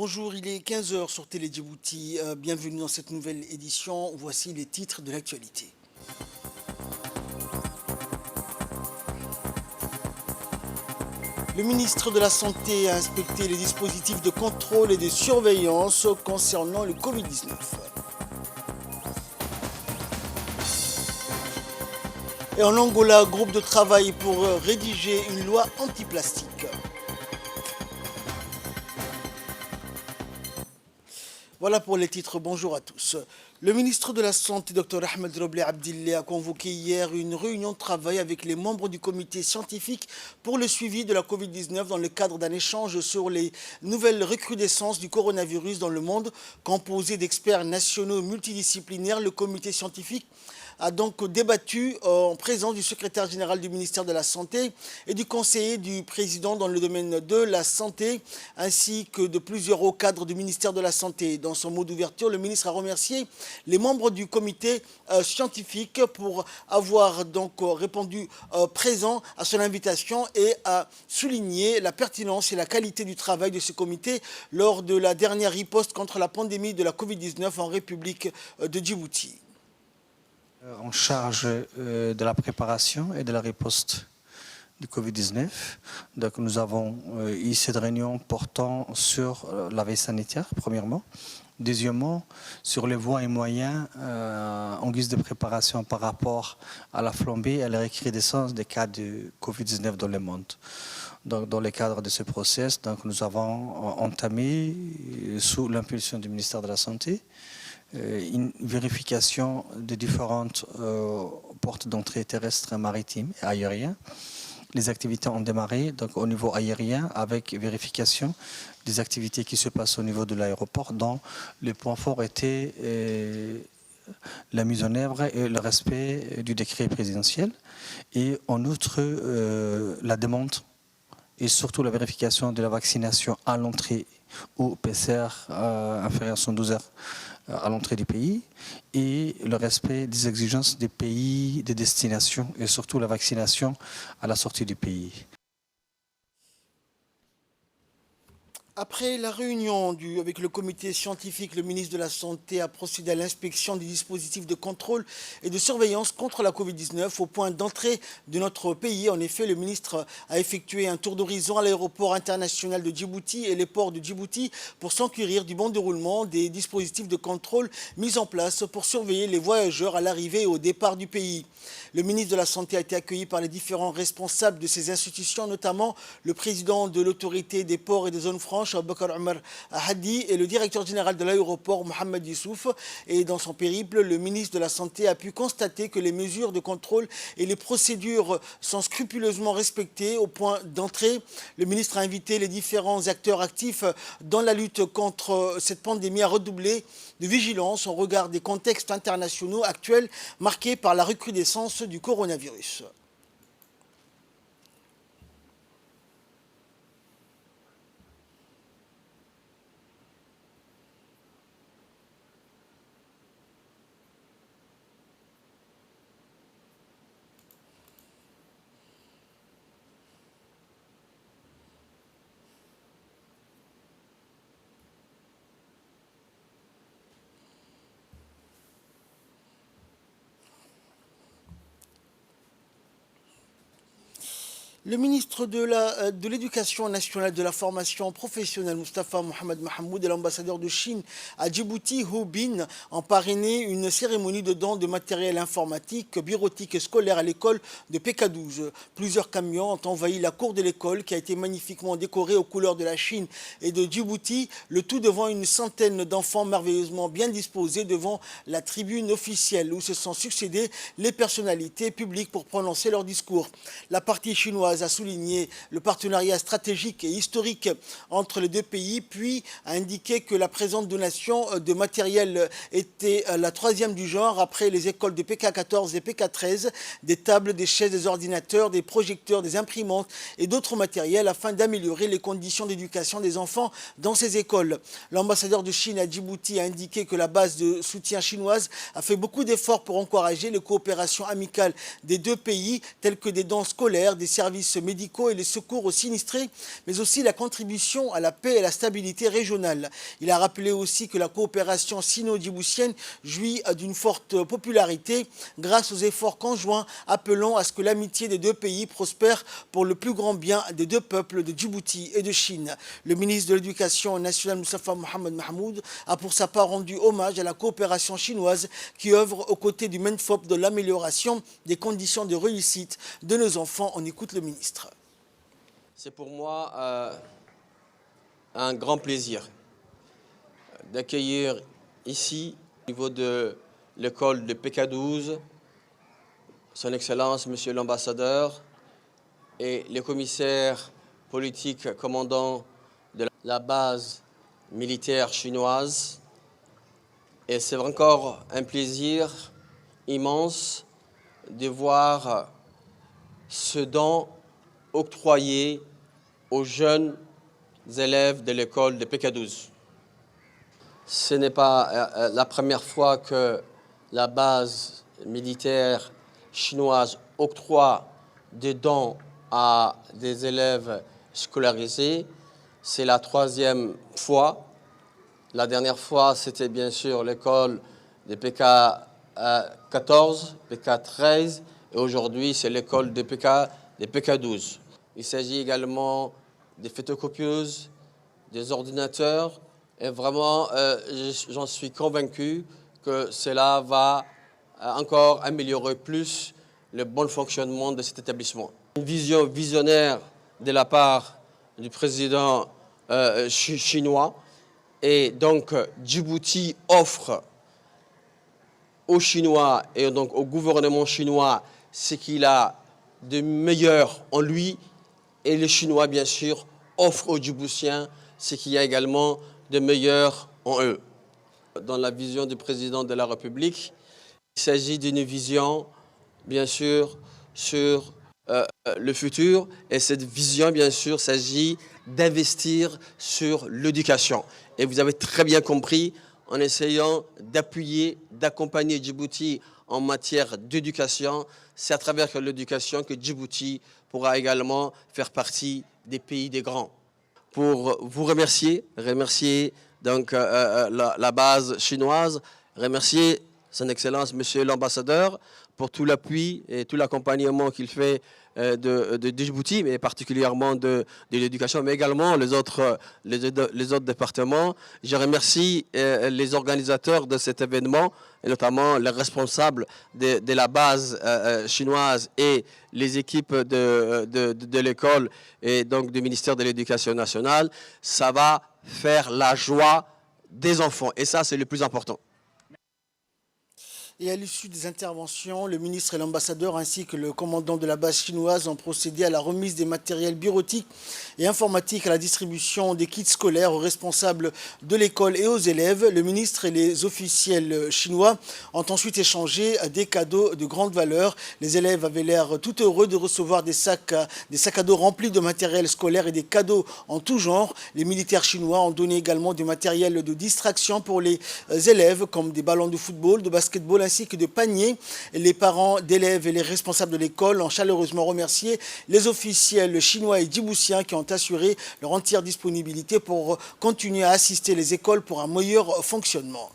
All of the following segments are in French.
Bonjour, il est 15 heures sur Télé Djibouti. Bienvenue dans cette nouvelle édition. Voici les titres de l'actualité. Le ministre de la Santé a inspecté les dispositifs de contrôle et de surveillance concernant le Covid-19. Et en Angola, groupe de travail pour rédiger une loi anti-plastique. Voilà pour les titres, bonjour à tous. Le ministre de la Santé, Dr Ahmed Roble Abdillah, a convoqué hier une réunion de travail avec les membres du comité scientifique pour le suivi de la Covid-19 dans le cadre d'un échange sur les nouvelles recrudescences du coronavirus dans le monde. Composé d'experts nationaux multidisciplinaires, le comité scientifique a donc débattu en présence du secrétaire général du ministère de la Santé et du conseiller du président dans le domaine de la santé, ainsi que de plusieurs hauts cadres du ministère de la Santé. Dans son mot d'ouverture, le ministre a remercié les membres du comité scientifique pour avoir donc répondu présent à son invitation et a souligné la pertinence et la qualité du travail de ce comité lors de la dernière riposte contre la pandémie de la Covid-19 en République de Djibouti. En charge de la préparation et de la riposte du Covid-19. Donc nous avons eu cette réunion portant sur la veille sanitaire, premièrement. Deuxièmement, sur les voies et moyens en guise de préparation par rapport à la flambée et à la recrudescence des cas de Covid-19 dans le monde. Donc, dans le cadre de ce process, donc, nous avons entamé, sous l'impulsion du ministère de la Santé, une vérification des différentes portes d'entrée terrestres, maritimes et aériennes. Les activités ont démarré donc, au niveau aérien avec vérification des activités qui se passent au niveau de l'aéroport, dont le point fort était la mise en œuvre et le respect du décret présidentiel. Et en outre, la demande et surtout la vérification de la vaccination à l'entrée ou PCR inférieur à 112 heures à l'entrée du pays et le respect des exigences des pays de destination et surtout la vaccination à la sortie du pays. Après la réunion avec le comité scientifique, le ministre de la Santé a procédé à l'inspection des dispositifs de contrôle et de surveillance contre la Covid-19 au point d'entrée de notre pays. En effet, le ministre a effectué un tour d'horizon à l'aéroport international de Djibouti et les ports de Djibouti pour s'enquérir du bon déroulement des dispositifs de contrôle mis en place pour surveiller les voyageurs à l'arrivée et au départ du pays. Le ministre de la Santé a été accueilli par les différents responsables de ces institutions, notamment le président de l'autorité des ports et des zones franches, Bakar Omar Hadi, et le directeur général de l'aéroport, Mohamed Youssouf. Et dans son périple, le ministre de la Santé a pu constater que les mesures de contrôle et les procédures sont scrupuleusement respectées au point d'entrée. Le ministre a invité les différents acteurs actifs dans la lutte contre cette pandémie à redoubler de vigilance au regard des contextes internationaux actuels marqués par la recrudescence du coronavirus. Le ministre de l'Éducation nationale de la formation professionnelle, Moustapha Mohamed Mahmoud, et l'ambassadeur de Chine à Djibouti, Hu Bin, ont parrainé une cérémonie de don de matériel informatique, bureautique et scolaire à l'école de PK12. Plusieurs camions ont envahi la cour de l'école qui a été magnifiquement décorée aux couleurs de la Chine et de Djibouti, le tout devant une centaine d'enfants merveilleusement bien disposés devant la tribune officielle où se sont succédés les personnalités publiques pour prononcer leur discours. La partie chinoise a souligné le partenariat stratégique et historique entre les deux pays, puis a indiqué que la présente donation de matériel était la troisième du genre après les écoles de PK14 et PK13, des tables, des chaises, des ordinateurs, des projecteurs, des imprimantes et d'autres matériels afin d'améliorer les conditions d'éducation des enfants dans ces écoles. L'ambassadeur de Chine à Djibouti a indiqué que la base de soutien chinoise a fait beaucoup d'efforts pour encourager les coopérations amicales des deux pays, telles que des dons scolaires, des services services médicaux et les secours aux sinistrés, mais aussi la contribution à la paix et à la stabilité régionale. Il a rappelé aussi que la coopération sino-djiboutienne jouit d'une forte popularité grâce aux efforts conjoints appelant à ce que l'amitié des deux pays prospère pour le plus grand bien des deux peuples de Djibouti et de Chine. Le ministre de l'Éducation nationale Moustapha Mohamed Mahmoud a pour sa part rendu hommage à la coopération chinoise qui œuvre aux côtés du MENFOP de l'amélioration des conditions de réussite de nos enfants. On écoute le ministre. C'est pour moi un grand plaisir d'accueillir ici, au niveau de l'école de PK12, Son Excellence, Monsieur l'Ambassadeur, et les commissaires politiques commandants de la base militaire chinoise. Et c'est encore un plaisir immense de voir ce don octroyé aux jeunes élèves de l'école de PK12. Ce n'est pas la première fois que la base militaire chinoise octroie des dons à des élèves scolarisés. C'est la troisième fois. La dernière fois, c'était bien sûr l'école de PK14, PK13, et aujourd'hui, c'est l'école de PK12. Il s'agit également des photocopieuses, des ordinateurs, et vraiment, j'en suis convaincu que cela va encore améliorer plus le bon fonctionnement de cet établissement. Une vision visionnaire de la part du président chinois, et donc Djibouti offre aux Chinois et donc au gouvernement chinois ce qu'il a de meilleur en lui, et les Chinois, bien sûr, offrent aux Djiboutiens ce qu'il y a également de meilleur en eux. Dans la vision du président de la République, il s'agit d'une vision, bien sûr, sur le futur, et cette vision, bien sûr, s'agit d'investir sur l'éducation. Et vous avez très bien compris, en essayant d'appuyer, d'accompagner Djibouti en matière d'éducation, c'est à travers l'éducation que Djibouti pourra également faire partie des pays des grands. Pour vous remercier donc la base chinoise, remercier Son Excellence Monsieur l'Ambassadeur pour tout l'appui et tout l'accompagnement qu'il fait de Djibouti, mais particulièrement de l'éducation, mais également les autres départements. Je remercie les organisateurs de cet événement, et notamment les responsables de la base chinoise et les équipes de l'école et donc du ministère de l'Éducation nationale. Ça va faire la joie des enfants, et ça, c'est le plus important. Et à l'issue des interventions, le ministre et l'ambassadeur ainsi que le commandant de la base chinoise ont procédé à la remise des matériels bureautiques et informatiques, à la distribution des kits scolaires aux responsables de l'école et aux élèves. Le ministre et les officiels chinois ont ensuite échangé des cadeaux de grande valeur. Les élèves avaient l'air tout heureux de recevoir des sacs à dos remplis de matériel scolaire et des cadeaux en tout genre. Les militaires chinois ont donné également du matériel de distraction pour les élèves, comme des ballons de football, de basketball, ainsi que de paniers. Les parents d'élèves et les responsables de l'école ont chaleureusement remercié les officiels chinois et djiboutiens qui ont assuré leur entière disponibilité pour continuer à assister les écoles pour un meilleur fonctionnement.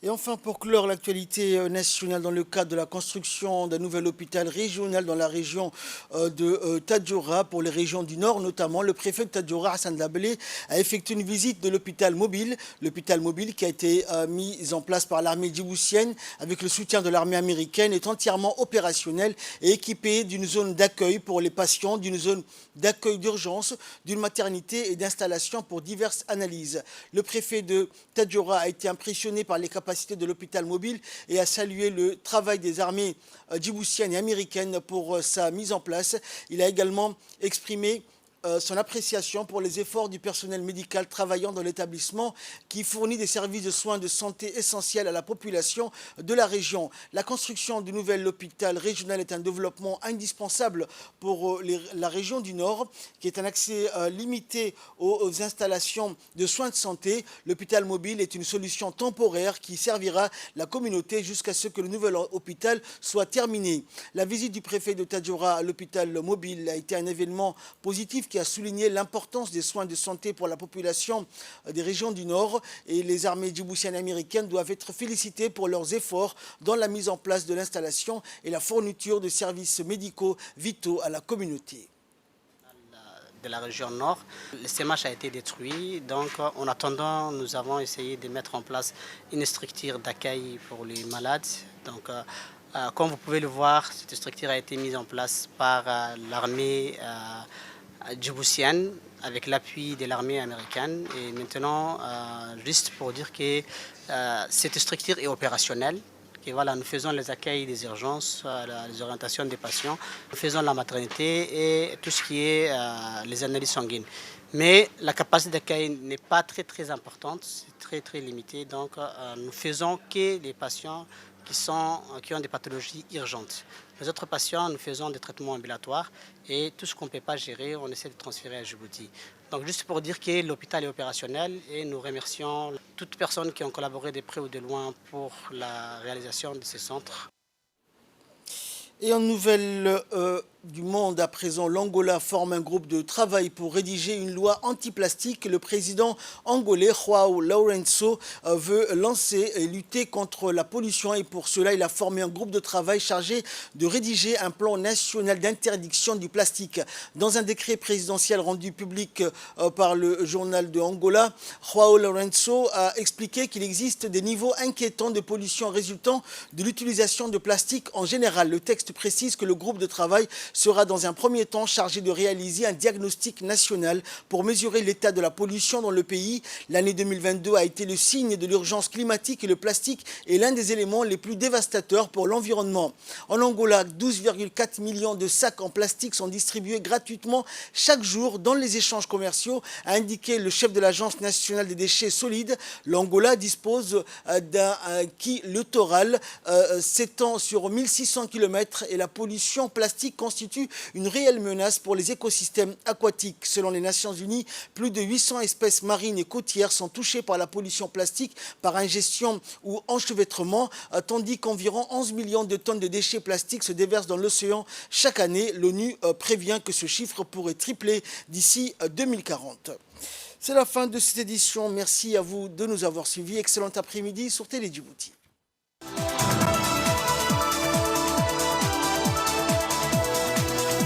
Et enfin, pour clore l'actualité nationale, dans le cadre de la construction d'un nouvel hôpital régional dans la région de Tadjoura, pour les régions du Nord notamment, le préfet de Tadjoura, Hassan Labelé, a effectué une visite de l'hôpital mobile. L'hôpital mobile qui a été mis en place par l'armée djiboutienne avec le soutien de l'armée américaine est entièrement opérationnel et équipé d'une zone d'accueil pour les patients, d'une zone d'accueil d'urgence, d'une maternité et d'installation pour diverses analyses. Le préfet de Tadjoura a été impressionné par les capacités capacités de l'hôpital mobile et a salué le travail des armées djiboutiennes et américaines pour sa mise en place. Il a également exprimé son appréciation pour les efforts du personnel médical travaillant dans l'établissement qui fournit des services de soins de santé essentiels à la population de la région. La construction du nouvel hôpital régional est un développement indispensable pour la région du Nord, qui est un accès limité aux installations de soins de santé. L'hôpital mobile est une solution temporaire qui servira la communauté jusqu'à ce que le nouvel hôpital soit terminé. La visite du préfet de Tadjoura à l'hôpital mobile a été un événement positif qui a souligné l'importance des soins de santé pour la population des régions du Nord, et les armées djiboutiennes et américaines doivent être félicitées pour leurs efforts dans la mise en place de l'installation et la fourniture de services médicaux vitaux à la communauté. De la région nord. Le CMH a été détruit, donc en attendant, nous avons essayé de mettre en place une structure d'accueil pour les malades. Donc, comme vous pouvez le voir, cette structure a été mise en place par l'armée djiboutienne avec l'appui de l'armée américaine. Et maintenant, juste pour dire que cette structure est opérationnelle. Et voilà, nous faisons les accueils des urgences, les orientations des patients, nous faisons la maternité et tout ce qui est les analyses sanguines. Mais la capacité d'accueil n'est pas très importante, c'est très limité. Donc nous faisons que les patients qui ont des pathologies urgentes. Les autres patients, nous faisons des traitements ambulatoires et tout ce qu'on ne peut pas gérer, on essaie de transférer à Djibouti. Donc juste pour dire que l'hôpital est opérationnel et nous remercions toutes personnes qui ont collaboré de près ou de loin pour la réalisation de ces centres. Et en nouvelle du monde à présent, l'Angola forme un groupe de travail pour rédiger une loi anti-plastique. Le président angolais, João Lourenço, veut lancer et lutter contre la pollution, et pour cela, il a formé un groupe de travail chargé de rédiger un plan national d'interdiction du plastique. Dans un décret présidentiel rendu public par le journal de Angola, João Lourenço a expliqué qu'il existe des niveaux inquiétants de pollution résultant de l'utilisation de plastique en général. Le texte précise que le groupe de travail sera dans un premier temps chargé de réaliser un diagnostic national pour mesurer l'état de la pollution dans le pays. L'année 2022 a été le signe de l'urgence climatique et le plastique est l'un des éléments les plus dévastateurs pour l'environnement. En Angola, 12,4 millions de sacs en plastique sont distribués gratuitement chaque jour dans les échanges commerciaux, a indiqué le chef de l'Agence nationale des déchets solides. L'Angola dispose d'un quai littoral s'étend sur 1600 km et la pollution plastique constitue une réelle menace pour les écosystèmes aquatiques. Selon les Nations Unies, plus de 800 espèces marines et côtières sont touchées par la pollution plastique par ingestion ou enchevêtrement, tandis qu'environ 11 millions de tonnes de déchets plastiques se déversent dans l'océan chaque année. L'ONU prévient que ce chiffre pourrait tripler d'ici 2040. C'est la fin de cette édition. Merci à vous de nous avoir suivis. Excellent après-midi sur Télé Djibouti.